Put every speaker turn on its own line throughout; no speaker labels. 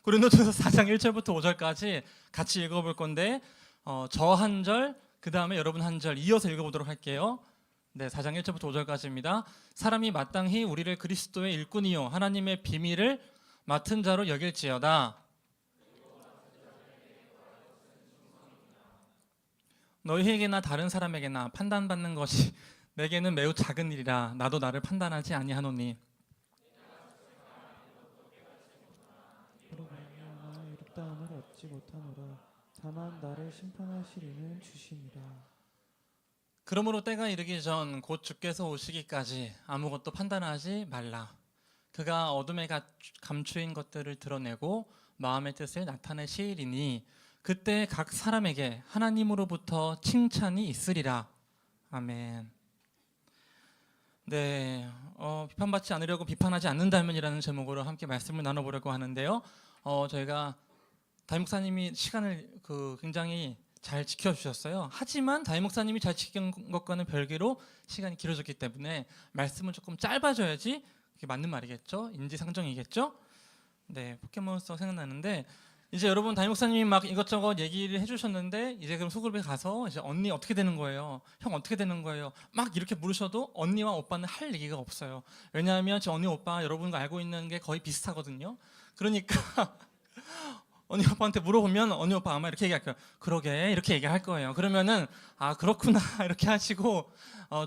고린도전서 4장 1절부터 5절까지 같이 읽어볼 건데 저 한 절, 그 다음에 여러분 한 절 이어서 읽어보도록 할게요. 네, 4장 1절부터 5절까지입니다. 사람이 마땅히 우리를 그리스도의 일꾼이요 하나님의 비밀을 맡은 자로 여길지어다. 너희에게나 다른 사람에게나 판단받는 것이 내게는 매우 작은 일이라 나도 나를 판단하지 아니하노니.
그로 말미암아 의롭다함을 얻지 못하노라. 다만 나를 심판하실 이는 주시니라.
그러므로 때가 이르기 전 곧 주께서 오시기까지 아무것도 판단하지 말라. 그가 어둠에 감추인 것들을 드러내고 마음의 뜻을 나타내시리니 그때 각 사람에게 하나님으로부터 칭찬이 있으리라. 아멘. 네, 비판받지 않으려고 비판하지 않는다면이라는 제목으로 함께 말씀을 나눠보려고 하는데요. 저희가 담임 목사님이 시간을 굉장히 잘 지켜주셨어요. 하지만 담임 목사님이 잘 지킨 것과는 별개로 시간이 길어졌기 때문에 말씀은 조금 짧아져야지 그게 맞는 말이겠죠? 인지상정이겠죠? 네, 포켓몬스터 생각나는데 이제 여러분 담임 목사님이 막 이것저것 얘기를 해주셨는데 이제 그럼 소그룹에 가서 이제 언니 어떻게 되는 거예요? 형 어떻게 되는 거예요? 막 이렇게 물으셔도 언니와 오빠는 할 얘기가 없어요. 왜냐하면 저 언니 오빠 여러분과 알고 있는 게 거의 비슷하거든요. 그러니까 언니 오빠한테 물어보면 언니 오빠 아마 이렇게 얘기할 거예요. 그러게 이렇게 얘기할 거예요. 그러면은 아 그렇구나 이렇게 하시고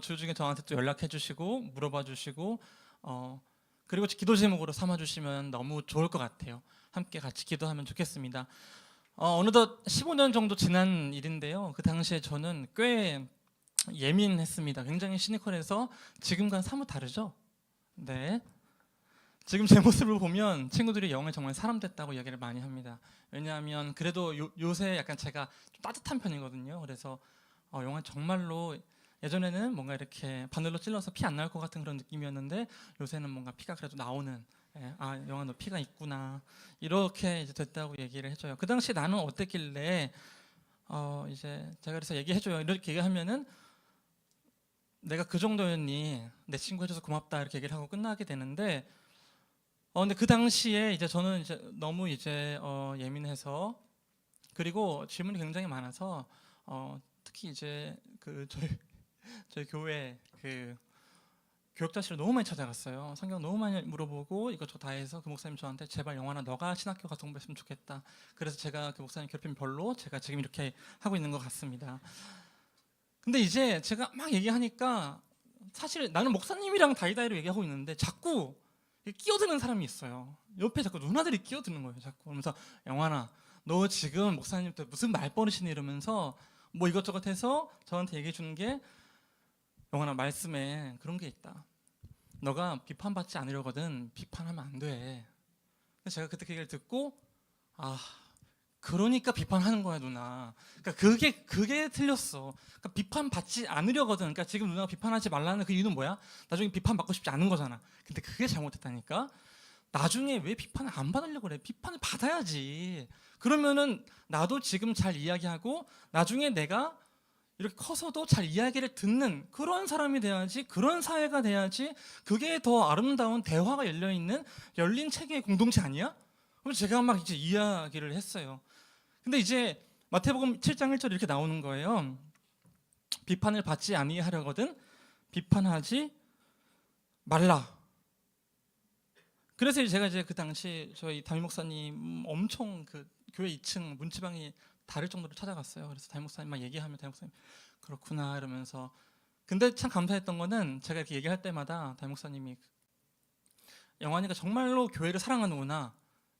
주중에 저한테 또 연락해 주시고 물어봐 주시고 그리고 기도 제목으로 삼아 주시면 너무 좋을 것 같아요. 함께 같이 기도하면 좋겠습니다. 어느덧 15년 정도 지난 일인데요. 그 당시에 저는 꽤 예민했습니다. 굉장히 시니컬해서 지금과는 사뭇 다르죠? 네. 지금 제 모습을 보면 친구들이 영을 정말 사람 됐다고 이야기를 많이 합니다. 왜냐하면 그래도 요새 약간 제가 좀 따뜻한 편이거든요. 그래서 영화 정말로 예전에는 뭔가 이렇게 바늘로 찔러서 피 안 날 것 같은 그런 느낌이었는데 요새는 뭔가 피가 그래도 나오는 영화 너 피가 있구나 이렇게 이제 됐다고 얘기를 해줘요. 그 당시 나는 어땠길래 이제 제가 그래서 얘기해줘요. 이렇게 얘기하면은 내가 그 정도였니? 내 친구 해줘서 고맙다 이렇게 얘기를 하고 끝나게 되는데 근데 그 당시에 이제 저는 이제 너무 이제 예민해서 그리고 질문이 굉장히 많아서 특히 이제 저희 교회 교육자실을 너무 많이 찾아갔어요. 성경 너무 많이 물어보고 이것저것 다 해서 그 목사님 저한테 제발 영환아 너가 신학교 가서 공부했으면 좋겠다. 그래서 제가 그 목사님 괴롭힘 별로 제가 지금 이렇게 하고 있는 것 같습니다. 근데 이제 제가 막 얘기하니까 사실 나는 목사님이랑 다이다이로 얘기하고 있는데 자꾸 끼어드는 사람이 있어요. 옆에 자꾸 누나들이 끼어드는 거예요. 자꾸 그러면서 영환아 너 지금 목사님한테 무슨 말버릇이니 이러면서 뭐 이것저것 해서 저한테 얘기해 주는 게 영환아 말씀에 그런 게 있다. 너가 비판받지 않으려거든 비판하면 안 돼. 그래서 제가 그때 그 얘기를 듣고 그러니까 비판하는 거야 누나. 그러니까 그게 틀렸어. 그러니까 비판받지 않으려거든. 그러니까 지금 누나가 비판하지 말라는 그 이유는 뭐야? 나중에 비판받고 싶지 않은 거잖아. 근데 그게 잘못했다니까. 나중에 왜 비판을 안 받으려고 그래? 비판을 받아야지. 그러면은 나도 지금 잘 이야기하고 나중에 내가 이렇게 커서도 잘 이야기를 듣는 그런 사람이 돼야지, 그런 사회가 돼야지. 그게 더 아름다운 대화가 열려있는 열린 체계의 공동체 아니야? 그래서 제가 막 이제 이야기를 했어요. 근데 이제 마태복음 7장 1절 이렇게 나오는 거예요. 비판을 받지 아니하려거든 비판하지 말라. 그래서 제가 이제 그 당시 저희 담임 목사님 엄청 그 교회 2층 문지방이 다를 정도로 찾아갔어요. 그래서 담임 목사님 막 얘기하면 담임 목사님 그렇구나 이러면서 근데 참 감사했던 거는 제가 이렇게 얘기할 때마다 담임 목사님이 영환이가 정말로 교회를 사랑하는구나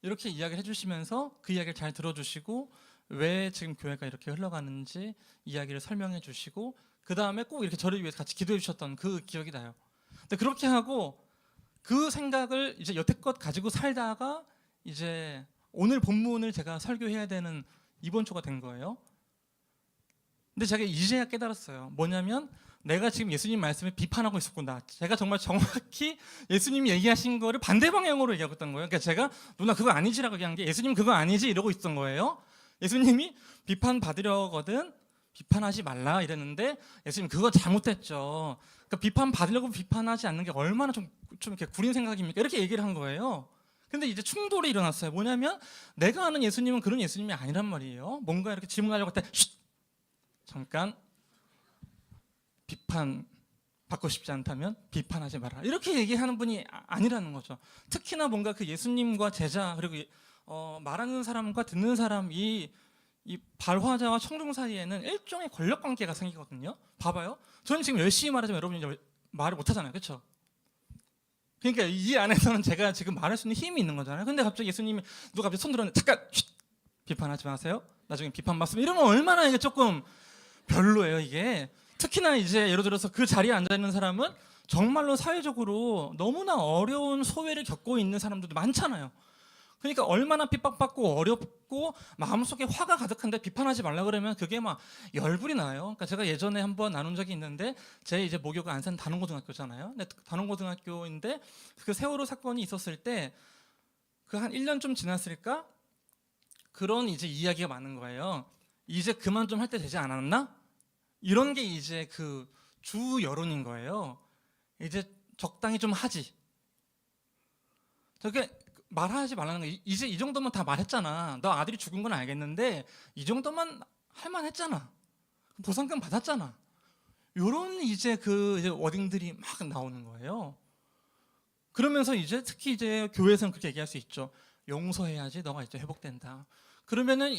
이렇게 이야기를 해주시면서 그 이야기를 잘 들어주시고 왜 지금 교회가 이렇게 흘러가는지 이야기를 설명해 주시고 그 다음에 꼭 이렇게 저를 위해서 같이 기도해 주셨던 그 기억이 나요. 근데 그렇게 하고 그 생각을 이제 여태껏 가지고 살다가 이제 오늘 본문을 제가 설교해야 되는 이번 주가 된 거예요. 근데 제가 이제야 깨달았어요. 뭐냐면 내가 지금 예수님 말씀을 비판하고 있었구나. 제가 정말 정확히 예수님이 얘기하신 거를 반대 방향으로 얘기하고 있던 거예요. 그러니까 제가 누나 그거 아니지라고 얘기한 게 예수님 그거 아니지 이러고 있던 거예요. 예수님이 비판 받으려거든 비판하지 말라 이랬는데 예수님 그거 잘못됐죠. 그러니까 비판 받으려고 비판하지 않는 게 얼마나 좀 이렇게 구린 생각입니까? 이렇게 얘기를 한 거예요. 근데 이제 충돌이 일어났어요. 뭐냐면 내가 아는 예수님은 그런 예수님이 아니란 말이에요. 뭔가 이렇게 질문하려고 할 때 잠깐 비판 받고 싶지 않다면 비판하지 마라. 이렇게 얘기하는 분이 아니라는 거죠. 특히나 뭔가 그 예수님과 제자 그리고 말하는 사람과 듣는 사람 이 발화자와 청중 사이에는 일종의 권력 관계가 생기거든요. 봐봐요. 저는 지금 열심히 말하지만 여러분이 이제 말을 못 하잖아요. 그렇죠? 그러니까 이 안에서는 제가 지금 말할 수 있는 힘이 있는 거잖아요. 근데 갑자기 예수님이 누가 갑자기 손 들었는데 잠깐 비판하지 마세요. 나중에 비판 받으면 이러면 얼마나 이게 조금 별로예요, 이게. 특히나 이제 예를 들어서 그 자리에 앉아 있는 사람은 정말로 사회적으로 너무나 어려운 소외를 겪고 있는 사람들도 많잖아요. 그러니까 얼마나 핍박받고 어렵고 마음속에 화가 가득한데 비판하지 말라 그러면 그게 막 열불이 나요. 그러니까 제가 예전에 한번 나눈 적이 있는데 제 이제 모교가 안산 단원고등학교잖아요. 근데 단원고등학교인데 그 세월호 사건이 있었을 때 그 한 1년 좀 지났을까? 그런 이제 이야기가 많은 거예요. 이제 그만 좀 할 때 되지 않았나? 이런 게 이제 그 주 여론인 거예요. 이제 적당히 좀 하지. 저게 말하지 말라는 거. 이제 이 정도면 다 말했잖아. 너 아들이 죽은 건 알겠는데 이 정도만 할 만했잖아. 보상금 받았잖아. 요런 이제 그 이제 워딩들이 막 나오는 거예요. 그러면서 이제 특히 이제 교회에서는 그렇게 얘기할 수 있죠. 용서해야지 너가 이제 회복된다. 그러면은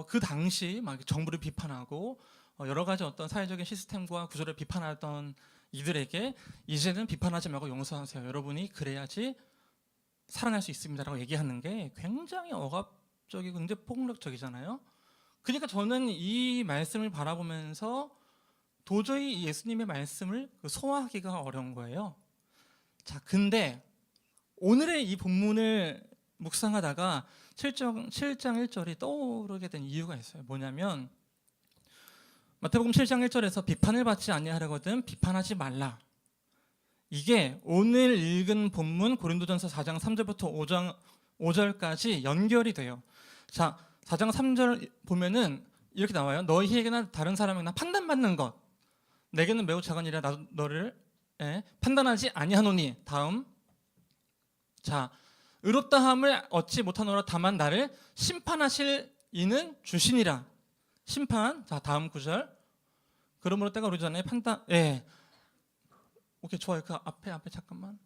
그 당시 막 정부를 비판하고 여러 가지 어떤 사회적인 시스템과 구조를 비판하던 이들에게 이제는 비판하지 말고 용서하세요. 여러분이 그래야지 살아날 수 있습니다라고 얘기하는 게 굉장히 억압적이고 굉장히 폭력적이잖아요. 그러니까 저는 이 말씀을 바라보면서 도저히 예수님의 말씀을 소화하기가 어려운 거예요. 자, 근데 오늘의 이 본문을 묵상하다가 7장 1절이 떠오르게 된 이유가 있어요. 뭐냐면 마태복음 7장 1절에서 비판을 받지 아니하려거든 비판하지 말라. 이게 오늘 읽은 본문 고린도전서 4장 3절부터 5절까지 연결이 돼요. 자, 4장 3절 보면은 이렇게 나와요. 너희에게나 다른 사람에게나 판단받는 것 내게는 매우 작은 일이라 나도 너를 판단하지 아니하노니. 다음, 자, 의롭다함을 얻지 못하노라. 다만 나를 심판하실 이는 주시니라. 심판. 자, 다음 구절. 그러므로 때가 오기 전에 판단. 오케이, 좋아요. 그 앞에 잠깐만.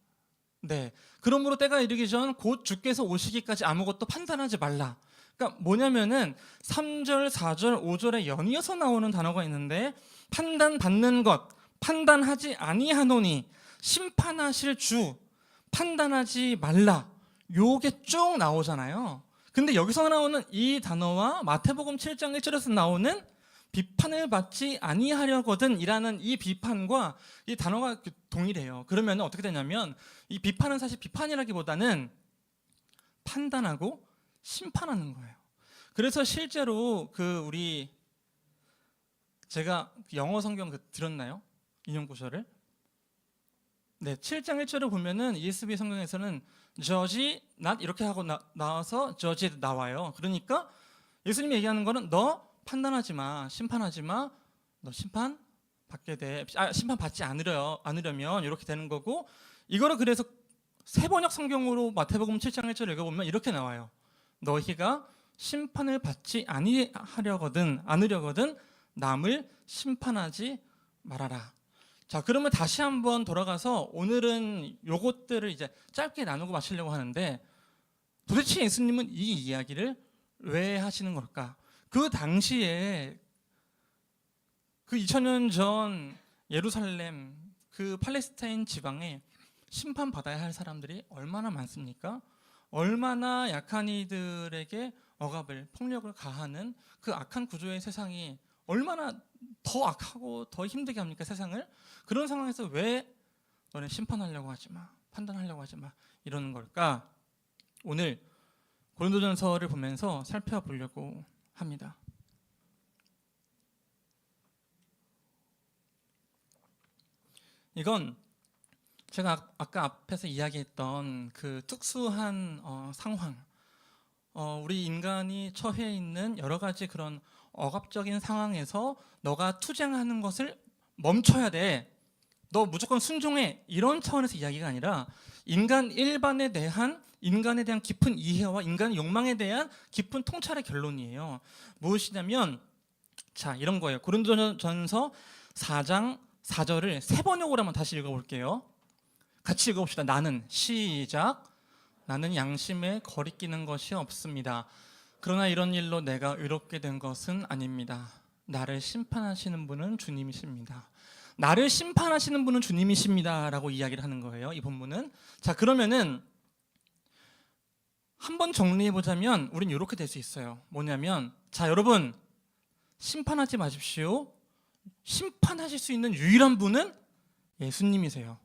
네. 그러므로 때가 이르기 전 곧 주께서 오시기까지 아무것도 판단하지 말라. 그러니까 뭐냐면은 3절, 4절, 5절에 연이어서 나오는 단어가 있는데 판단받는 것, 판단하지 아니하노니, 심판하실 주, 판단하지 말라. 요게 쭉 나오잖아요. 근데 여기서 나오는 이 단어와 마태복음 7장 1절에서 나오는 비판을 받지 아니하려거든 이라는 이 비판과 이 단어가 동일해요. 그러면 어떻게 되냐면 이 비판은 사실 비판이라기보다는 판단하고 심판하는 거예요. 그래서 실제로 제가 영어 성경 들었나요? 인용 구절을? 네, 7장 1절을 보면은 ESV 성경에서는 judge not 이렇게 하고 나와서 judge 나와요. 그러니까 예수님이 얘기하는 거는 너 판단하지 마, 심판하지 마, 너 심판 받게 돼. 심판 받지 않으려면 이렇게 되는 거고, 이거를 그래서 세번역 성경으로 마태복음 7장 1절 읽어보면 이렇게 나와요. 너희가 심판을 받지 않으려거든 남을 심판하지 말아라. 자, 그러면 다시 한번 돌아가서 오늘은 요것들을 이제 짧게 나누고 마치려고 하는데, 도대체 예수님은 이 이야기를 왜 하시는 걸까? 그 당시에 그 2000년 전 예루살렘 그 팔레스타인 지방에 심판받아야 할 사람들이 얼마나 많습니까? 얼마나 약한 이들에게 억압을, 폭력을 가하는 그 악한 구조의 세상이 얼마나 더 악하고 더 힘들게 합니까, 세상을? 그런 상황에서 왜 너네 심판하려고 하지 마, 판단하려고 하지 마 이러는 걸까? 오늘 고린도전서를 보면서 살펴보려고 합니다. 이건 제가 아까 앞에서 이야기했던 그 특수한 상황, 우리 인간이 처해 있는 여러 가지 그런 억압적인 상황에서 너가 투쟁하는 것을 멈춰야 돼, 너 무조건 순종해, 이런 차원에서 이야기가 아니라 인간 일반에 대한 인간에 대한 깊은 이해와 인간의 욕망에 대한 깊은 통찰의 결론이에요. 무엇이냐면 자, 이런 거예요. 고린도전서 4장 4절을 세 번역으로 한번 다시 읽어볼게요. 같이 읽어봅시다. 나는 시작. 나는 양심에 거리끼는 것이 없습니다. 그러나 이런 일로 내가 의롭게 된 것은 아닙니다. 나를 심판하시는 분은 주님이십니다. 나를 심판하시는 분은 주님이십니다 라고 이야기를 하는 거예요. 이 본문은. 자, 그러면은 한번 정리해보자면 우린 이렇게 될 수 있어요. 뭐냐면 자, 여러분 심판하지 마십시오. 심판하실 수 있는 유일한 분은 예수님이세요.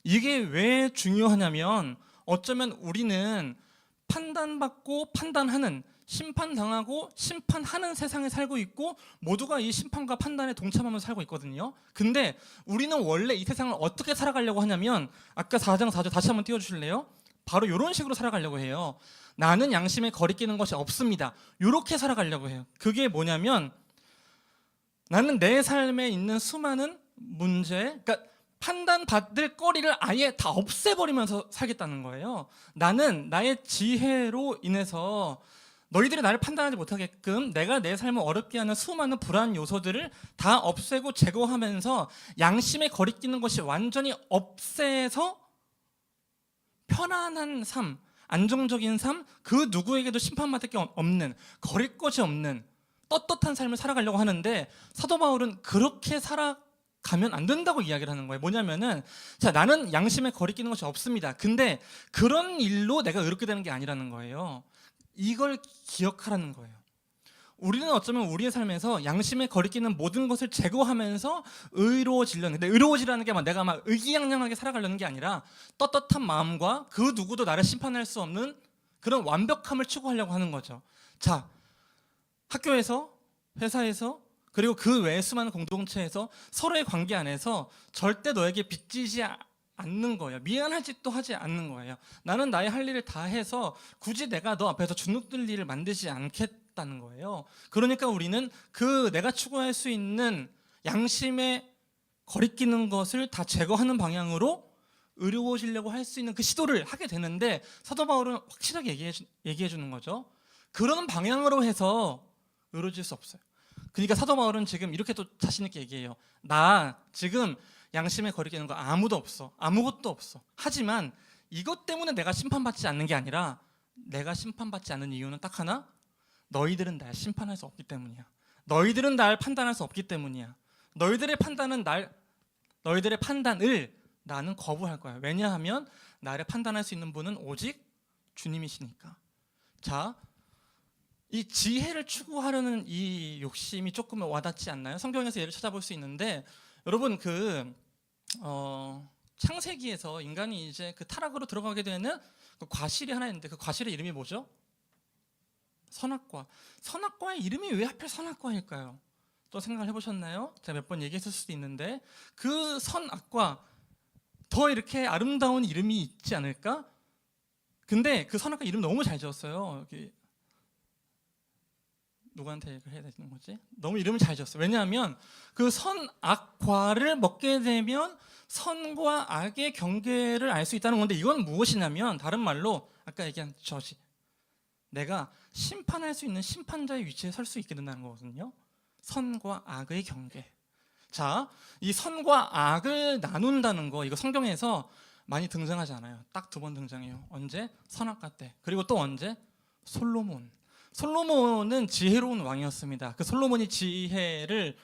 이게 왜 중요하냐면 어쩌면 우리는 판단받고 판단하는, 심판당하고 심판하는 세상에 살고 있고 모두가 이 심판과 판단에 동참하면서 살고 있거든요. 근데 우리는 원래 이 세상을 어떻게 살아가려고 하냐면 아까 4장 4절 다시 한번 띄워주실래요? 바로 이런 식으로 살아가려고 해요. 나는 양심에 거리끼는 것이 없습니다. 이렇게 살아가려고 해요. 그게 뭐냐면 나는 내 삶에 있는 수많은 문제, 그러니까 판단받을 거리를 아예 다 없애버리면서 살겠다는 거예요. 나는 나의 지혜로 인해서 너희들이 나를 판단하지 못하게끔 내가 내 삶을 어렵게 하는 수많은 불안 요소들을 다 없애고 제거하면서 양심에 거리끼는 것이 완전히 없애서 편안한 삶, 안정적인 삶, 그 누구에게도 심판받을 게 없는, 거릴 것이 없는 떳떳한 삶을 살아가려고 하는데 사도 바울은 그렇게 살아가면 안 된다고 이야기를 하는 거예요. 뭐냐면은 자, 나는 양심에 거리끼는 것이 없습니다. 근데 그런 일로 내가 의롭게 되는 게 아니라는 거예요. 이걸 기억하라는 거예요. 우리는 어쩌면 우리의 삶에서 양심에 거리끼는 모든 것을 제거하면서 의로워지려는, 근데 의로워지라는 게 막 내가 막 의기양양하게 살아가려는 게 아니라 떳떳한 마음과 그 누구도 나를 심판할 수 없는 그런 완벽함을 추구하려고 하는 거죠. 자, 학교에서, 회사에서, 그리고 그 외의 수많은 공동체에서 서로의 관계 안에서 절대 너에게 빚지지 않는 거예요. 미안할 짓도 하지 않는 거예요. 나는 나의 할 일을 다 해서 굳이 내가 너 앞에서 주눅들 일을 만들지 않겠다는 거예요. 그러니까 우리는 그 내가 추구할 수 있는 양심에 거리끼는 것을 다 제거하는 방향으로 의로워지려고 할 수 있는 그 시도를 하게 되는데 사도 바울은 확실하게 얘기해 주는 거죠. 그런 방향으로 해서 의로워질 수 없어요. 그러니까 사도 바울은 지금 이렇게 또 자신 있게 얘기해요. 나 지금 양심에 거리끼는 거 아무도 없어. 아무것도 없어. 하지만 이것 때문에 내가 심판받지 않는 게 아니라 내가 심판받지 않는 이유는 딱 하나. 너희들은 날 심판할 수 없기 때문이야. 너희들은 날 판단할 수 없기 때문이야. 너희들의 판단을 나는 거부할 거야. 왜냐하면 나를 판단할 수 있는 분은 오직 주님이시니까. 자, 이 지혜를 추구하려는 이 욕심이 조금 와닿지 않나요? 성경에서 예를 찾아볼 수 있는데 여러분 창세기에서 인간이 이제 그 타락으로 들어가게 되는 그 과실이 하나 있는데 그 과실의 이름이 뭐죠? 선악과. 선악과의 이름이 왜 하필 선악과일까요? 또 생각을 해보셨나요? 제가 몇 번 얘기했을 수도 있는데 그 선악과 더 이렇게 아름다운 이름이 있지 않을까? 근데 그 선악과 이름 너무 잘 지었어요. 누구한테 얘기를 해야 되는 거지? 너무 이름을 잘 지었어요. 왜냐하면 그 선악과를 먹게 되면 선과 악의 경계를 알 수 있다는 건데 이건 무엇이냐면 다른 말로 아까 얘기한 저지 내가 심판할 수 있는 심판자의 위치에 설 수 있게 된다는 거거든요. 선과 악의 경계. 자, 이 선과 악을 나눈다는 거 이거 성경에서 많이 등장하지 않아요. 딱 2번 등장해요. 언제? 선악과 때. 그리고 또 언제? 솔로몬. 솔로몬은 지혜로운 왕이었습니다. 그 솔로몬이 지혜를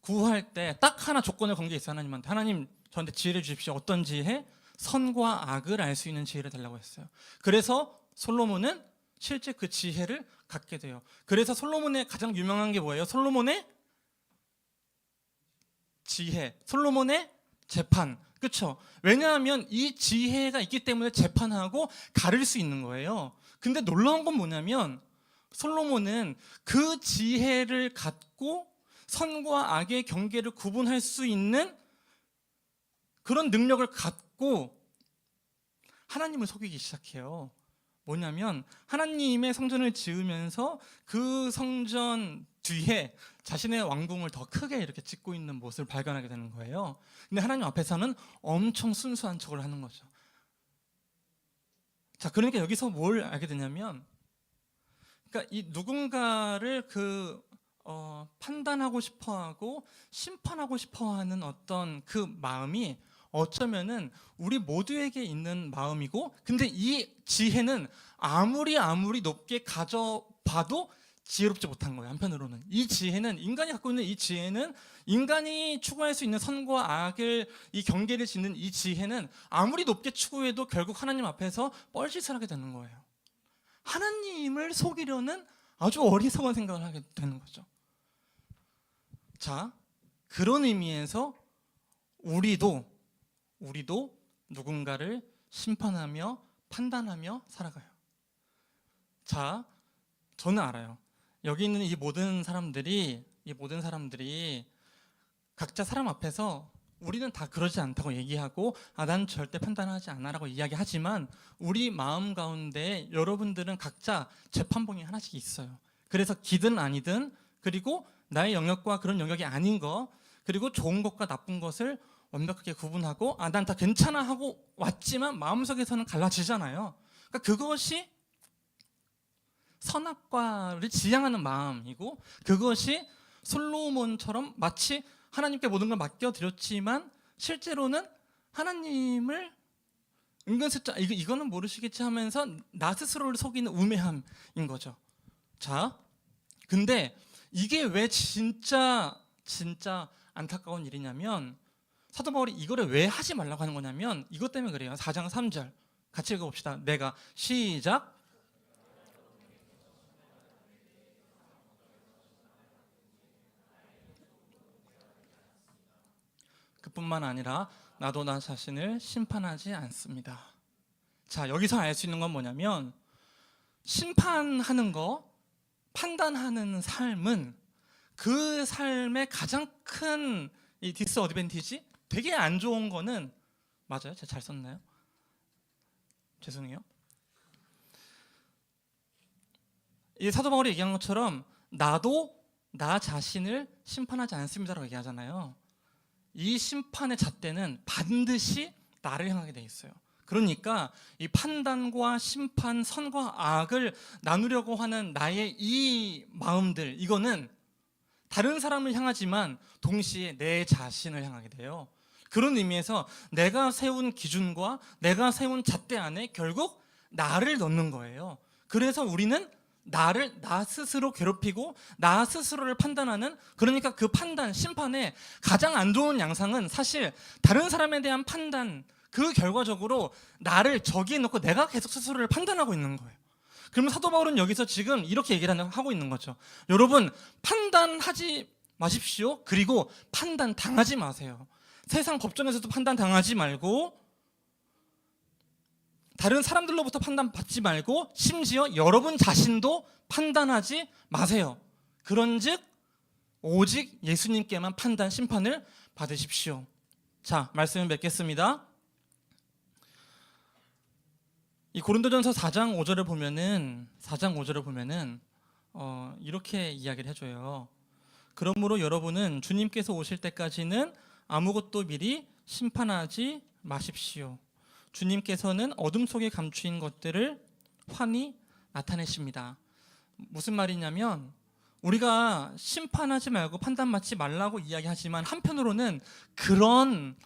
구할 때 딱 하나 조건을 건 게 있어요. 하나님한테. 하나님 저한테 지혜를 주십시오. 어떤 지혜? 선과 악을 알 수 있는 지혜를 달라고 했어요. 그래서 솔로몬은 실제 그 지혜를 갖게 돼요. 그래서 솔로몬의 가장 유명한 게 뭐예요? 솔로몬의 지혜, 솔로몬의 재판. 그렇죠? 왜냐하면 이 지혜가 있기 때문에 재판하고 가를 수 있는 거예요. 근데 놀라운 건 뭐냐면 솔로몬은 그 지혜를 갖고 선과 악의 경계를 구분할 수 있는 그런 능력을 갖고 하나님을 속이기 시작해요. 뭐냐면 하나님의 성전을 지으면서 그 성전 뒤에 자신의 왕궁을 더 크게 이렇게 짓고 있는 모습을 발견하게 되는 거예요. 근데 하나님 앞에서는 엄청 순수한 척을 하는 거죠. 자, 그러니까 여기서 뭘 알게 되냐면, 그러니까 이 누군가를 판단하고 싶어하고 심판하고 싶어하는 어떤 그 마음이 어쩌면은 우리 모두에게 있는 마음이고, 근데 이 지혜는 아무리 높게 가져봐도 지혜롭지 못한 거예요. 한편으로는 이 지혜는, 인간이 갖고 있는 이 지혜는, 인간이 추구할 수 있는 선과 악을 이 경계를 짓는 이 지혜는 아무리 높게 추구해도 결국 하나님 앞에서 뻘짓을 하게 되는 거예요. 하나님을 속이려는 아주 어리석은 생각을 하게 되는 거죠. 자, 그런 의미에서 우리도 누군가를 심판하며 판단하며 살아가요. 자, 저는 알아요. 여기 있는 이 모든 사람들이 각자 사람 앞에서 우리는 다 그러지 않다고 얘기하고, 난 절대 판단하지 않아라고 이야기하지만, 우리 마음 가운데 여러분들은 각자 재판봉이 하나씩 있어요. 그래서 기든 아니든, 그리고 나의 영역과 그런 영역이 아닌 거, 그리고 좋은 것과 나쁜 것을 완벽하게 구분하고, 난 다 괜찮아 하고 왔지만 마음속에서는 갈라지잖아요. 그러니까 그것이 선악과를 지향하는 마음이고, 그것이 솔로몬처럼 마치 하나님께 모든 걸 맡겨드렸지만 실제로는 하나님을 은근슬쩍 이거는 모르시겠지 하면서 나 스스로를 속이는 우매함인 거죠. 자, 근데 이게 왜 진짜 안타까운 일이냐면, 사도 바울이 이거를 왜 하지 말라고 하는 거냐면 이것 때문에 그래요. 4장 3절 같이 읽어봅시다. 내가 시작. 그뿐만 아니라 나도 나 자신을 심판하지 않습니다. 자, 여기서 알 수 있는 건 뭐냐면, 심판하는 거, 판단하는 삶은 그 삶의 가장 큰 이 디스어드밴티지, 되게 안 좋은 거는, 맞아요? 제가 잘 썼나요? 죄송해요. 이 사도 바울이 얘기한 것처럼 나도 나 자신을 심판하지 않습니다라고 얘기하잖아요. 이 심판의 잣대는 반드시 나를 향하게 돼 있어요. 그러니까 이 판단과 심판, 선과 악을 나누려고 하는 나의 이 마음들, 이거는 다른 사람을 향하지만 동시에 내 자신을 향하게 돼요. 그런 의미에서 내가 세운 기준과 내가 세운 잣대 안에 결국 나를 넣는 거예요. 그래서 우리는 나 스스로 괴롭히고 나 스스로를 판단하는, 그러니까 그 판단, 심판의 가장 안 좋은 양상은 사실 다른 사람에 대한 판단, 그 결과적으로 나를 저기에 놓고 내가 계속 스스로를 판단하고 있는 거예요. 그러면 사도 바울은 여기서 지금 이렇게 얘기를 하고 있는 거죠. 여러분, 판단하지 마십시오. 그리고 판단 당하지 마세요. 세상 법정에서도 판단 당하지 말고, 다른 사람들로부터 판단받지 말고, 심지어 여러분 자신도 판단하지 마세요. 그런즉 오직 예수님께만 판단, 심판을 받으십시오. 자, 말씀을 맺겠습니다. 이 고린도전서 4장 5절을 보면은 이렇게 이야기를 해줘요. 그러므로 여러분은 주님께서 오실 때까지는 아무것도 미리 심판하지 마십시오. 주님께서는 어둠 속에 감추인 것들을 환히 나타내십니다. 무슨 말이냐면, 우리가 심판하지 말고 판단받지 말라고 이야기하지만 한편으로는 그런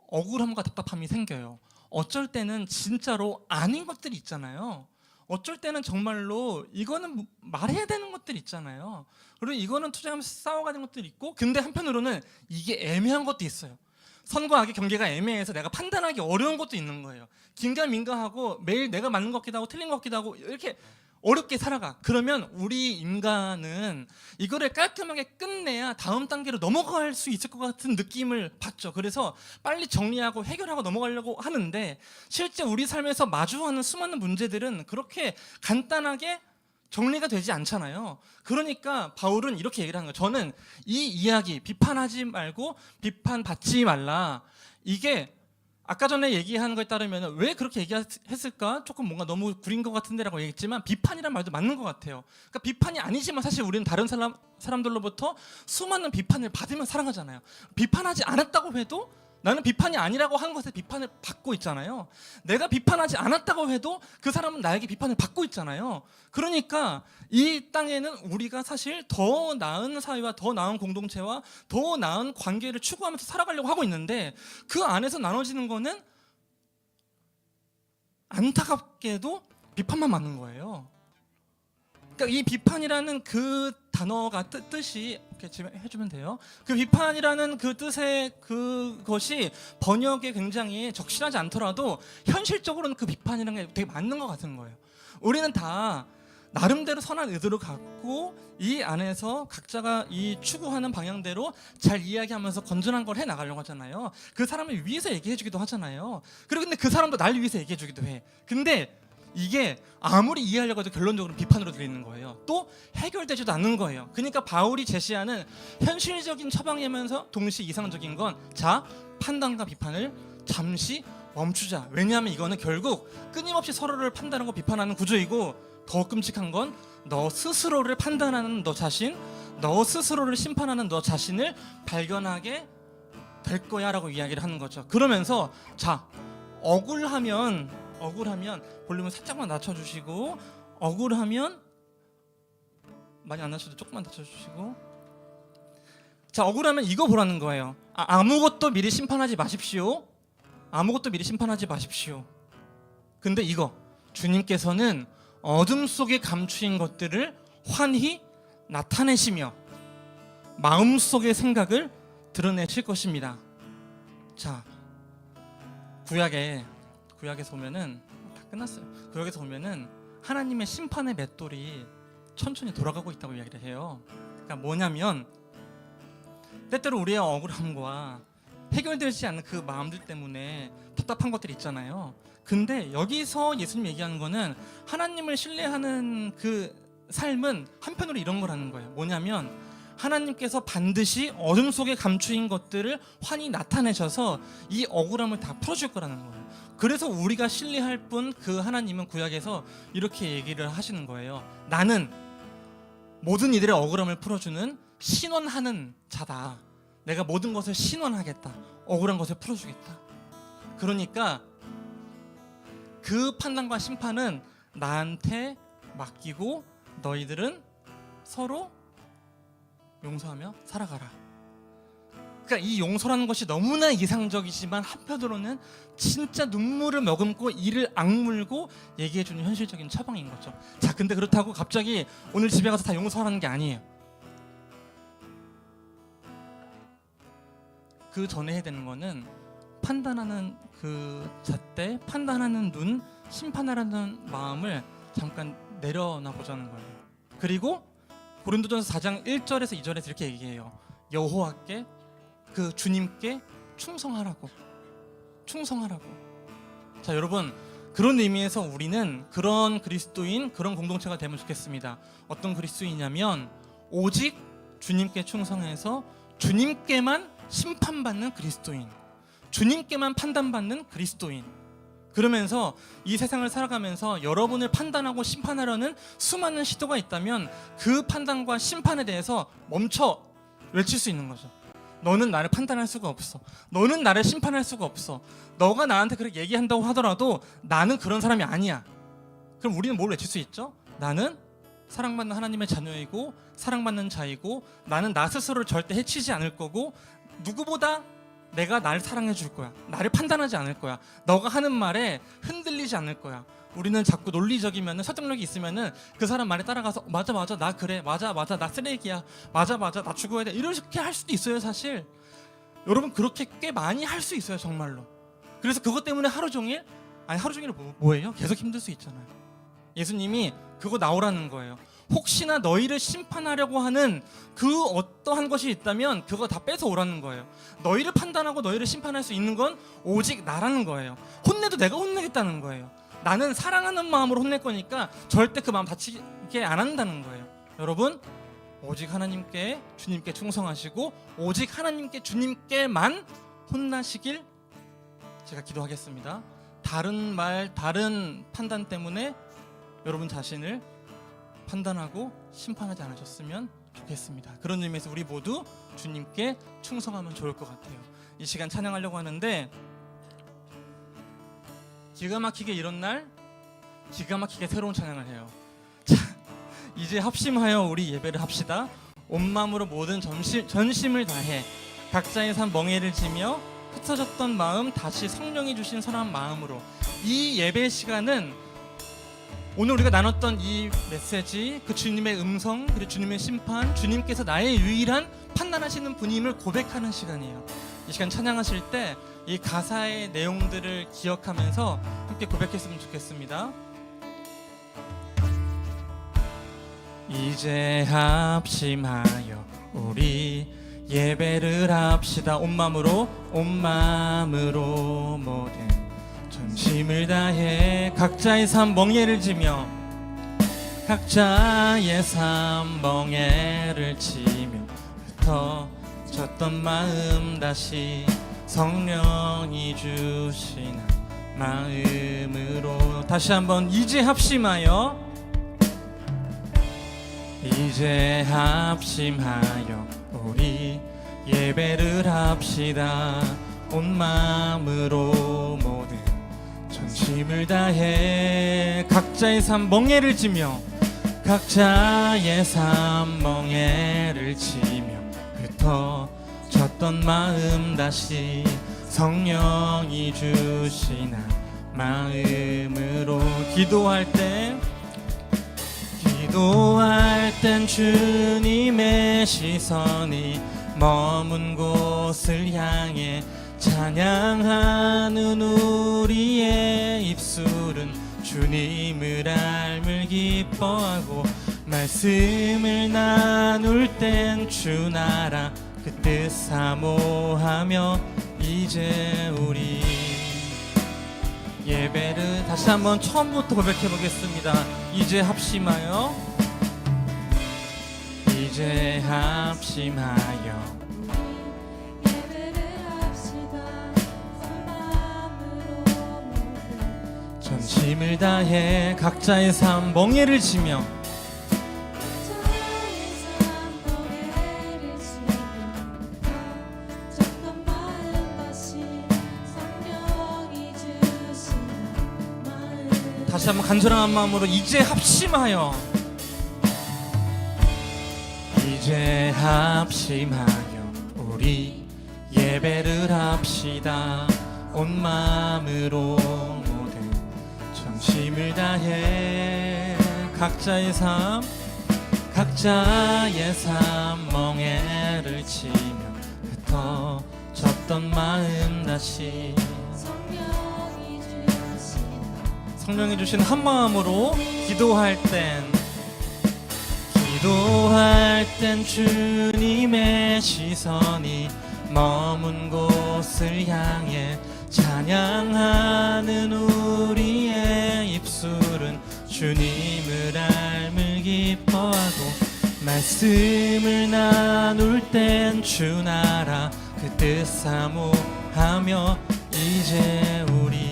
억울함과 답답함이 생겨요. 어쩔 때는 진짜로 아닌 것들이 있잖아요. 어쩔 때는 정말로 이거는 말해야 되는 것들이 있잖아요. 그리고 이거는 투쟁하면서 싸워가는 것들이 있고, 근데 한편으로는 이게 애매한 것도 있어요. 선과 악의 경계가 애매해서 내가 판단하기 어려운 것도 있는 거예요. 긴가민가하고 매일 내가 맞는 것 같기도 하고 틀린 것 같기도 하고 이렇게 어렵게 살아가. 그러면 우리 인간은 이거를 깔끔하게 끝내야 다음 단계로 넘어갈 수 있을 것 같은 느낌을 받죠. 그래서 빨리 정리하고 해결하고 넘어가려고 하는데, 실제 우리 삶에서 마주하는 수많은 문제들은 그렇게 간단하게 정리가 되지 않잖아요. 그러니까 바울은 이렇게 얘기를 하는 거예요. 저는 이 이야기, 비판하지 말고 비판받지 말라, 이게 아까 전에 얘기한 거에 따르면 왜 그렇게 얘기했을까? 조금 뭔가 너무 구린 것 같은데라고 얘기했지만, 비판이란 말도 맞는 것 같아요. 그러니까 비판이 아니지만 사실 우리는 다른 사람들로부터 수많은 비판을 받으며 살아가잖아요. 비판하지 않았다고 해도 나는 비판이 아니라고 한 것에 비판을 받고 있잖아요. 내가 비판하지 않았다고 해도 그 사람은 나에게 비판을 받고 있잖아요. 그러니까 이 땅에는 우리가 사실 더 나은 사회와 더 나은 공동체와 더 나은 관계를 추구하면서 살아가려고 하고 있는데 그 안에서 나눠지는 거는 안타깝게도 비판만 맞는 거예요. 그러니까 이 비판이라는 그 단어가 뜻이 이렇게 지금 해주면 돼요. 그 비판이라는 그 뜻의 그것이 번역에 굉장히 적실하지 않더라도 현실적으로는 그 비판이라는 게 되게 맞는 것 같은 거예요. 우리는 다 나름대로 선한 의도를 갖고 이 안에서 각자가 이 추구하는 방향대로 잘 이야기하면서 건전한 걸 해나가려고 하잖아요. 그 사람을 위해서 얘기해주기도 하잖아요. 그리고 근데 그 사람도 날 위해서 얘기해주기도 해. 근데 이게 아무리 이해하려고 해도 결론적으로 비판으로 들리는 거예요. 또 해결되지도 않는 거예요. 그러니까 바울이 제시하는 현실적인 처방이면서 동시에 이상적인 건 자, 판단과 비판을 잠시 멈추자. 왜냐하면 이거는 결국 끊임없이 서로를 판단하고 비판하는 구조이고 더 끔찍한 건 너 스스로를 판단하는 너 자신, 너 스스로를 심판하는 너 자신을 발견하게 될 거야 라고 이야기를 하는 거죠. 그러면서 자, 억울하면 볼륨을 살짝만 낮춰주시고, 억울하면 많이 안 낮춰도 조금만 낮춰주시고, 자, 억울하면 이거 보라는 거예요. 아무것도 미리 심판하지 마십시오. 아무것도 미리 심판하지 마십시오. 근데 이거 주님께서는 어둠 속에 감추인 것들을 환히 나타내시며 마음속의 생각을 드러내실 것입니다. 자, 구약에서 보면은 다 끝났어요. 구약에서 보면은 하나님의 심판의 맷돌이 천천히 돌아가고 있다고 이야기를 해요. 그러니까 뭐냐면 때때로 우리의 억울함과 해결되지 않는 그 마음들 때문에 답답한 것들이 있잖아요. 근데 여기서 예수님 얘기하는 거는 하나님을 신뢰하는 그 삶은 한편으로 이런 거라는 거예요. 뭐냐면 하나님께서 반드시 어둠 속에 감추인 것들을 환히 나타내셔서 이 억울함을 다 풀어줄 거라는 거예요. 그래서 우리가 신뢰할 분 그 하나님은 구약에서 이렇게 얘기를 하시는 거예요. 나는 모든 이들의 억울함을 풀어주는 신원하는 자다. 내가 모든 것을 신원하겠다. 억울한 것을 풀어주겠다. 그러니까 그 판단과 심판은 나한테 맡기고 너희들은 서로 용서하며 살아가라. 그러니까 이 용서라는 것이 너무나 이상적이지만 한편으로는 진짜 눈물을 머금고 이를 악물고 얘기해주는 현실적인 처방인 거죠. 자, 근데 그렇다고 갑자기 오늘 집에 가서 다 용서하라는 게 아니에요. 그 전에 해야 되는 거는 판단하는 그 잣대, 판단하는 눈, 심판하라는 마음을 잠깐 내려놔 보자는 거예요. 그리고 고린도전서 4장 1절에서 2절에서 이렇게 얘기해요. 여호와께 그 주님께 충성하라고. 자, 여러분, 그런 의미에서 우리는 그런 그리스도인, 그런 공동체가 되면 좋겠습니다. 어떤 그리스도이냐면 오직 주님께 충성해서 주님께만 심판받는 그리스도인, 주님께만 판단받는 그리스도인. 그러면서 이 세상을 살아가면서 여러분을 판단하고 심판하려는 수많은 시도가 있다면 그 판단과 심판에 대해서 멈춰 외칠 수 있는 거죠. 너는 나를 판단할 수가 없어. 너는 나를 심판할 수가 없어. 너가 나한테 그렇게 얘기한다고 하더라도 나는 그런 사람이 아니야. 그럼 우리는 뭘 외칠 수 있죠? 나는 사랑받는 하나님의 자녀이고 사랑받는 자이고 나는 나 스스로를 절대 해치지 않을 거고 누구보다 내가 나를 사랑해 줄 거야. 나를 판단하지 않을 거야. 너가 하는 말에 흔들리지 않을 거야. 우리는 자꾸 논리적이면은 설득력이 있으면은 그 사람 말에 따라가서 맞아 나 그래 맞아 나 쓰레기야 맞아 나 죽어야 돼 이렇게 할 수도 있어요. 사실 여러분 그렇게 꽤 많이 할 수 있어요 정말로. 그래서 그것 때문에 하루 종일 뭐예요? 계속 힘들 수 있잖아요. 예수님이 그거 나오라는 거예요. 혹시나 너희를 심판하려고 하는 그 어떠한 것이 있다면 그거 다 뺏어 오라는 거예요. 너희를 판단하고 너희를 심판할 수 있는 건 오직 나라는 거예요. 혼내도 내가 혼내겠다는 거예요. 나는 사랑하는 마음으로 혼낼 거니까 절대 그 마음 다치게 안 한다는 거예요. 여러분, 오직 하나님께 주님께 충성하시고 오직 하나님께 주님께만 혼나시길 제가 기도하겠습니다. 다른 말, 다른 판단 때문에 여러분 자신을 판단하고 심판하지 않으셨으면 좋겠습니다. 그런 의미에서 우리 모두 주님께 충성하면 좋을 것 같아요. 이 시간 찬양하려고 하는데, 기가 막히게 이런 날 기가 막히게 새로운 찬양을 해요. 자, 이제 합심하여 우리 예배를 합시다. 온 마음으로 모든 전심을 다해 각자의 삶 멍에를 지며 흩어졌던 마음 다시 성령이 주신 선한 마음으로. 이 예배 시간은 오늘 우리가 나눴던 이 메시지, 그 주님의 음성, 그리고 주님의 심판, 주님께서 나의 유일한 판단하시는 분임을 고백하는 시간이에요. 이 시간 찬양하실 때 이 가사의 내용들을 기억하면서 함께 고백했으면 좋겠습니다. 이제 합심하여 우리 예배를 합시다. 온 마음으로 모든 전심을 다해 각자의 삶 멍에를 지며 흩어졌던 마음 다시 성령이 주시는 마음으로. 다시 한번 이제 합심하여 우리 예배를 합시다. 온 마음으로 모든 전심을 다해 각자의 삶 멍에를 지며 흩어졌던 마음 다시 성령이 주시나 마음으로. 기도할 땐 주님의 시선이 머문 곳을 향해 찬양하는 우리의 입술은 주님을 알물 기뻐하고, 말씀을 나눌 땐 주 나라 그 뜻 사모하며 이제 우리 예배를. 다시 한번 처음부터 고백해 보겠습니다. 이제 합심하여 전심을 다해 각자의 삶 멍에를 지며 다시 한번 간절한 마음으로 이제 합심하여 우리 예배를 합시다. 온 마음으로 모든 전심을 다해 각자의 삶 멍에를 치며 흩어졌던 마음 다시 성령이 주신 한 마음으로. 기도할 땐 주님의 시선이 머문 곳을 향해 찬양하는 우리의 입술은 주님을 알물 기뻐하고, 말씀을 나눌 땐 주 나라 그 뜻 사모하며 이제 우리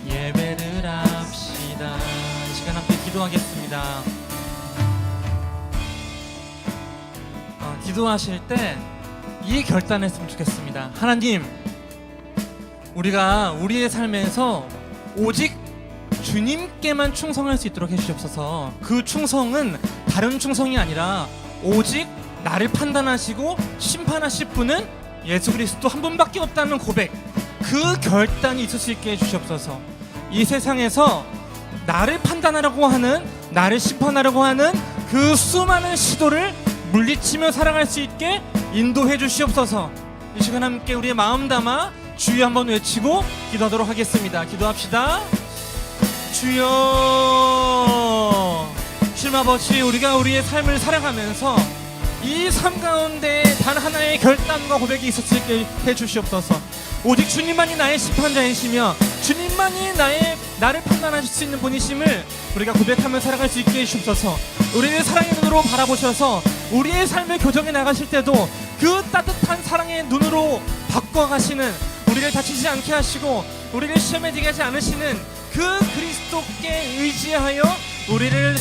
예배를 합시다. 이 시간 함께 기도하겠습니다. 기도하실 때 이 결단했으면 좋겠습니다. 하나님, 우리가 우리의 삶에서 오직 주님께만 충성할 수 있도록 해주시옵소서. 그 충성은 다른 충성이 아니라 오직 나를 판단하시고 심판하실 분은 예수 그리스도 한 분밖에 없다는 고백, 그 결단이 있을 수 있게 해주시옵소서. 이 세상에서 나를 판단하려고 하는, 나를 심판하려고 하는 그 수많은 시도를 물리치며 살아갈 수 있게 인도해 주시옵소서. 이 시간 함께 우리의 마음 담아 주여 한번 외치고 기도하도록 하겠습니다. 기도합시다. 주여, 주님 아버지, 우리가 우리의 삶을 살아가면서 이 삶 가운데 단 하나의 결단과 고백이 있었을 때 해주시옵소서. 오직 주님만이 나의 심판자이시며 주님만이 나를 판단하실 수 있는 분이심을 우리가 고백하며 살아갈 수 있게 해주시옵소서. 우리를 사랑의 눈으로 바라보셔서 우리의 삶을 교정해 나가실 때도 그 따뜻한 사랑의 눈으로 바꿔가시는, 우리를 다치지 않게 하시고 우리를 시험에 들게 하지 않으시는 그 그리스도께 의지하여 우리의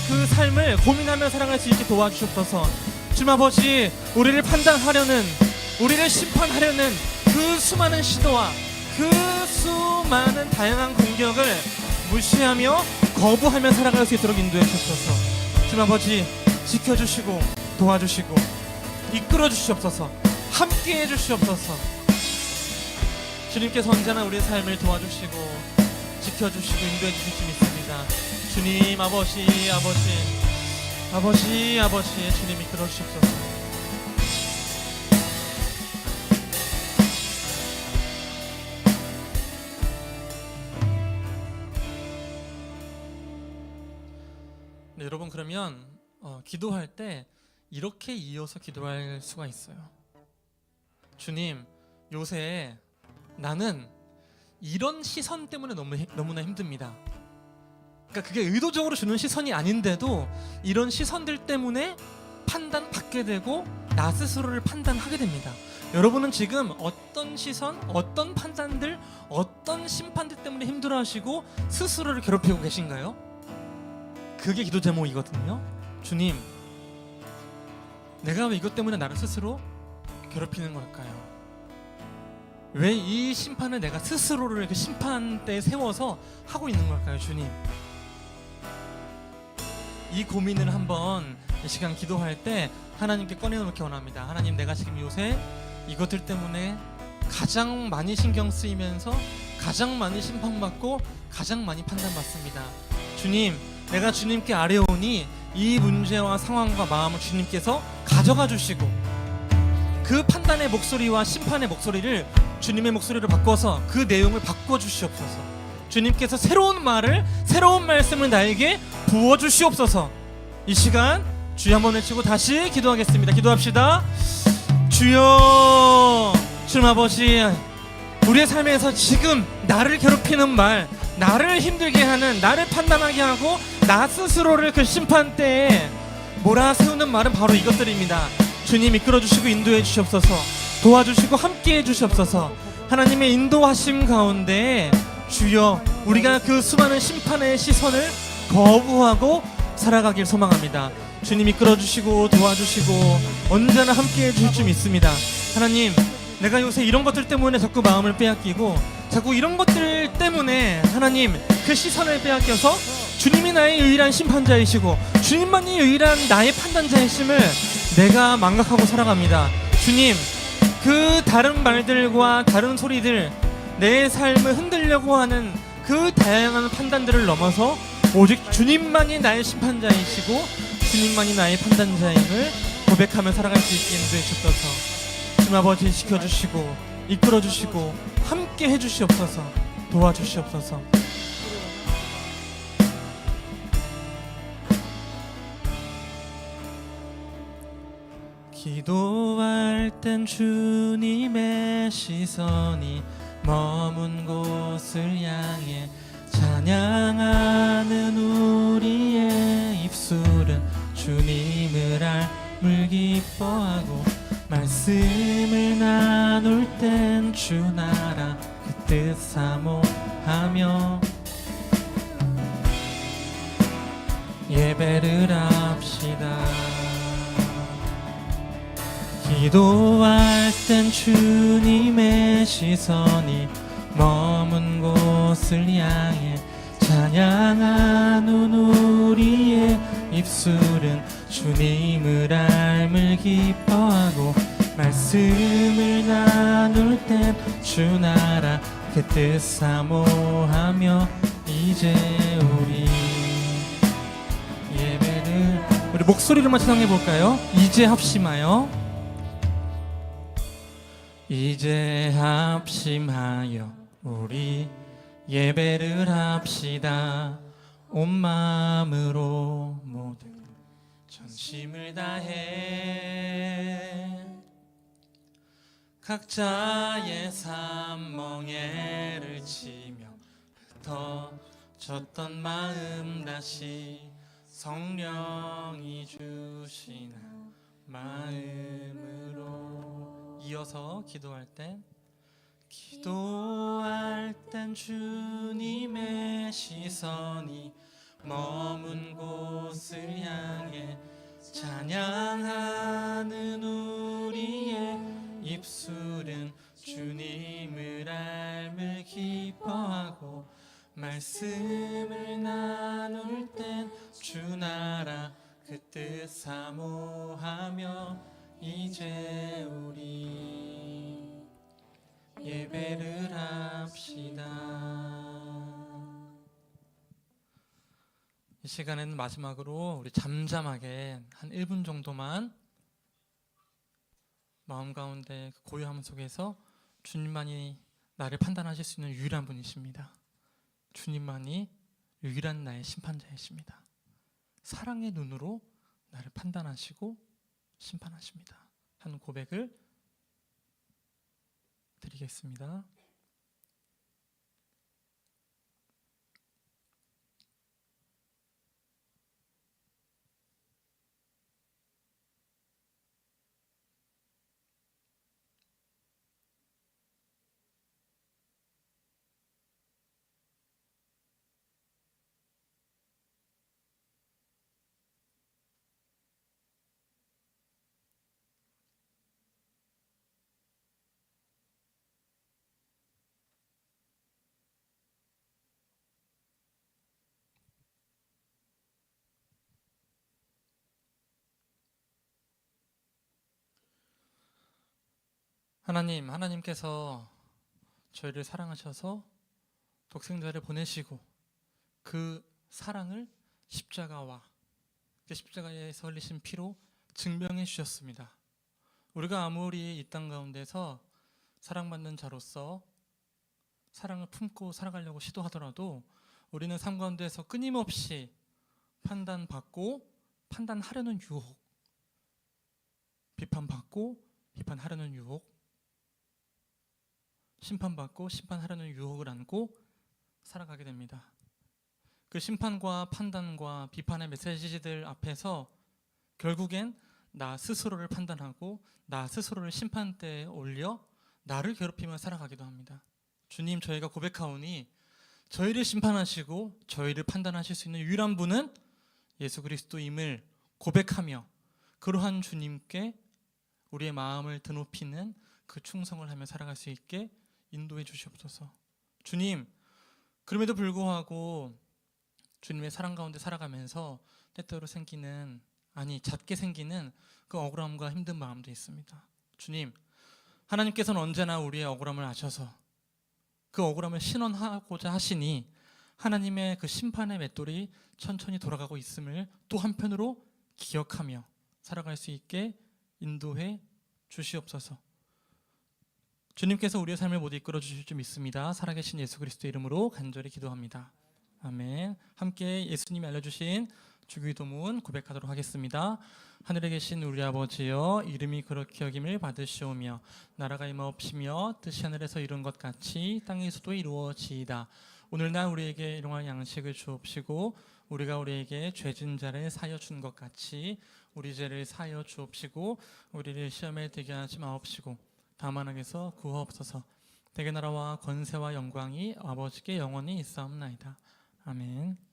그 삶을 고민하며 살아갈 수 있게 도와주시옵소서. 주님 아버지, 우리를 판단하려는 우리를 심판하려는 그 수많은 시도와 그 수많은 다양한 공격을 무시하며 거부하며 살아갈 수 있도록 인도해 주옵소서. 주님 아버지, 지켜주시고 도와주시고 이끌어 주시옵소서. 함께해 주시옵소서. 주님께서 언제나 우리의 삶을 도와주시고 지켜주시고 인도해 주실 줄 믿습니다. 주님 아버지 주님 이끌어 주시옵소서. 네, 여러분 그러면 기도할 때 이렇게 이어서 기도할 수가 있어요. 주님, 요새 나는 이런 시선 때문에 너무나 힘듭니다. 그러니까 그게 의도적으로 주는 시선이 아닌데도 이런 시선들 때문에 판단받게 되고 나 스스로를 판단하게 됩니다. 여러분은 지금 어떤 시선, 어떤 판단들, 어떤 심판들 때문에 힘들어하시고 스스로를 괴롭히고 계신가요? 그게 기도 제목이거든요. 주님, 내가 왜 이것 때문에 나를 스스로 괴롭히는 걸까요? 왜 이 심판을 내가 스스로를 그 심판대에 세워서 하고 있는 걸까요? 주님, 이 고민을 한번 이 시간 기도할 때 하나님께 꺼내놓기 원합니다. 하나님, 내가 지금 요새 이것들 때문에 가장 많이 신경 쓰이면서 가장 많이 심판받고 가장 많이 판단받습니다. 주님, 내가 주님께 아뢰오니 이 문제와 상황과 마음을 주님께서 가져가 주시고 그 판단의 목소리와 심판의 목소리를 주님의 목소리로 바꿔서 그 내용을 바꿔 주시옵소서. 주님께서 새로운 말씀을 나에게 부어 주시옵소서. 이 시간 주여 한번 외치고 다시 기도하겠습니다. 기도합시다. 주여, 주님 아버지, 우리의 삶에서 지금 나를 괴롭히는 말, 나를 힘들게 하는, 나를 판단하게 하고 나 스스로를 그 심판대에 몰아세우는 말은 바로 이것들입니다. 주님 이끌어 주시고 인도해 주시옵소서. 도와주시고 함께해 주시옵소서. 하나님의 인도하심 가운데 주여, 우리가 그 수많은 심판의 시선을 거부하고 살아가길 소망합니다. 주님 이끌어 주시고 도와주시고 언제나 함께해 주실 줄 믿습니다. 하나님, 내가 요새 이런 것들 때문에 자꾸 마음을 빼앗기고 자꾸 이런 것들 때문에 하나님 그 시선을 빼앗겨서 주님이 나의 유일한 심판자이시고 주님만이 유일한 나의 판단자이심을 내가 망각하고 살아갑니다. 주님, 그 다른 말들과 다른 소리들, 내 삶을 흔들려고 하는 그 다양한 판단들을 넘어서 오직 주님만이 나의 심판자이시고 주님만이 나의 판단자임을 고백하며 살아갈 수 있게 인도해 주옵소서. 주님 아버지, 지켜주시고 이끌어주시고 함께 해주시옵소서. 도와주시옵소서. 기도할 땐 주님의 시선이 머문 곳을 향해 찬양하는 우리의 입술은 주님을 알물 기뻐하고 말씀을 나눌 땐 주 나라 그 뜻 사모하며 예배를 합시다. 기도할 땐 주님의 시선이 머문 곳을 향해 찬양하는 우리의 입술은 주님을 알물 기뻐하고 말씀을 나눌 땐 주 나라 그 뜻 사모하며 이제 우리 예배를 우리 목소리로만 찬양해 볼까요? 이제 합심하여 이제 합심하여 우리 예배를 합시다. 온 마음으로 모든 전심을 다해 각자의 삶 멍에를 치며 흩어졌던 마음 다시 성령이 주시는 마음으로 이어서 기도할 땐 주님의 시선이 머문 곳을 향해 찬양하는 우리의 입술 주 나라 그 뜻 사모하며 이제 우리 예배를 합시다. 이 시간에는 마지막으로 우리 잠잠하게 한 1분 정도만 마음 가운데 그 고요함 속에서 주님만이 나를 판단하실 수 있는 유일한 분이십니다. 주님만이 유일한 나의 심판자이십니다. 사랑의 눈으로 나를 판단하시고 심판하십니다. 하는 고백을 드리겠습니다. 하나님께서 저희를 사랑하셔서 독생자를 보내시고 그 사랑을 십자가와 그 십자가에서 흘리신 피로 증명해 주셨습니다. 우리가 아무리 이 땅 가운데서 사랑받는 자로서 사랑을 품고 살아가려고 시도하더라도 우리는 삶 가운데서 끊임없이 판단받고 판단하려는 유혹, 비판받고 비판하려는 유혹, 심판받고 심판하려는 유혹을 안고 살아가게 됩니다. 그 심판과 판단과 비판의 메시지들 앞에서 결국엔 나 스스로를 판단하고 나 스스로를 심판대에 올려 나를 괴롭히며 살아가기도 합니다. 주님, 저희가 고백하오니 저희를 심판하시고 저희를 판단하실 수 있는 유일한 분은 예수 그리스도임을 고백하며 그러한 주님께 우리의 마음을 드높이는 그 충성을 하며 살아갈 수 있게 인도해 주시옵소서. 주님, 그럼에도 불구하고 주님의 사랑 가운데 살아가면서 때때로 생기는, 잦게 생기는 그 억울함과 힘든 마음도 있습니다. 주님, 하나님께서는 언제나 우리의 억울함을 아셔서 그 억울함을 신원하고자 하시니 하나님의 그 심판의 맷돌이 천천히 돌아가고 있음을 또 한편으로 기억하며 살아갈 수 있게 인도해 주시옵소서. 주님께서 우리의 삶을 모두 이끌어 주실 줄 믿습니다. 살아계신 예수 그리스도 이름으로 간절히 기도합니다. 아멘. 함께 예수님이 알려주신 주기도문 고백하도록 하겠습니다. 하늘에 계신 우리 아버지여, 이름이 그렇게 여김을 받으시오며 나라가 임하옵시며 뜻이 하늘에서 이룬 것 같이 땅에서도 이루어지이다. 오늘날 우리에게 일용할 양식을 주옵시고 우리가 우리에게 죄진 자를 사하여 준 것 같이 우리 죄를 사하여 주옵시고 우리를 시험에 들게 하지 마옵시고 다만 악에서 구하옵소서. 대개 나라와 권세와 영광이 아버지께 영원히 있사옵나이다. 아멘.